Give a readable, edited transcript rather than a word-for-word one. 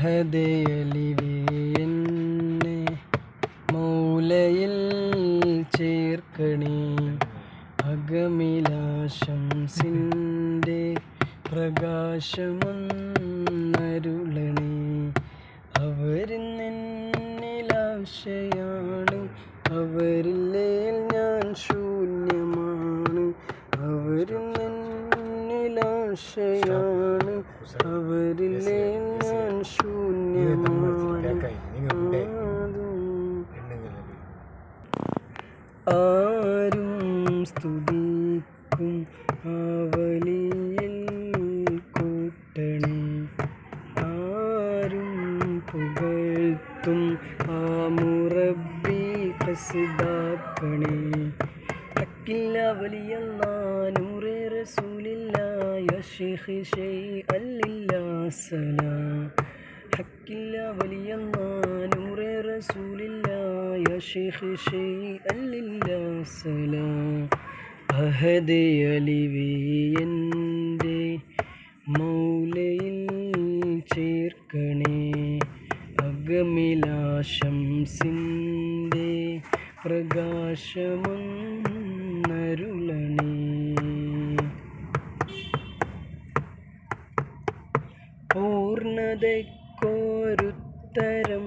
അഹദയലിവേ എന്നെ മൗലയിൽ ചേർക്കണേ. അകമിലാശംസിൻ്റെ പ്രകാശമൊന്നരുളണേ. അവരിന്നെന്നിലാശയാണ്, അവരില്ലേൽ ഞാൻ ശൂന്യമാണ്. അവരിന്നെന്നിലാശയാണ്, അവരില്ലേൽ ഞാൻ ശൂന്യമാണ്. ആരും സ്തുതിക്കും ആവലിയിൽ കൂട്ടണേ. ആരും പുകഴ്ത്തും ആ മുറബി ഖസ്ദാക്കണേ. ഹക്കില്ല വലിയല്ലാ നൂറേ റസൂലില്ലാ യാ ശൈഖ് ശൈഅല്ലില്ലാ സലാം. ഹക്കില്ല വലിയല്ലാ നൂറേ റസൂലില്ലാ യാ ശൈഖ് ശൈഅല്ലില്ലാ സലാം. അഹദയലിവേ എൻ്റെ മൗലയിൽ ചേർക്കണേ. അകമിലാശംസിൻ്റെ പ്രകാശമൊന്നരുളണേ. പൂർണ്ണതയ്ക്കൊരുത്തരം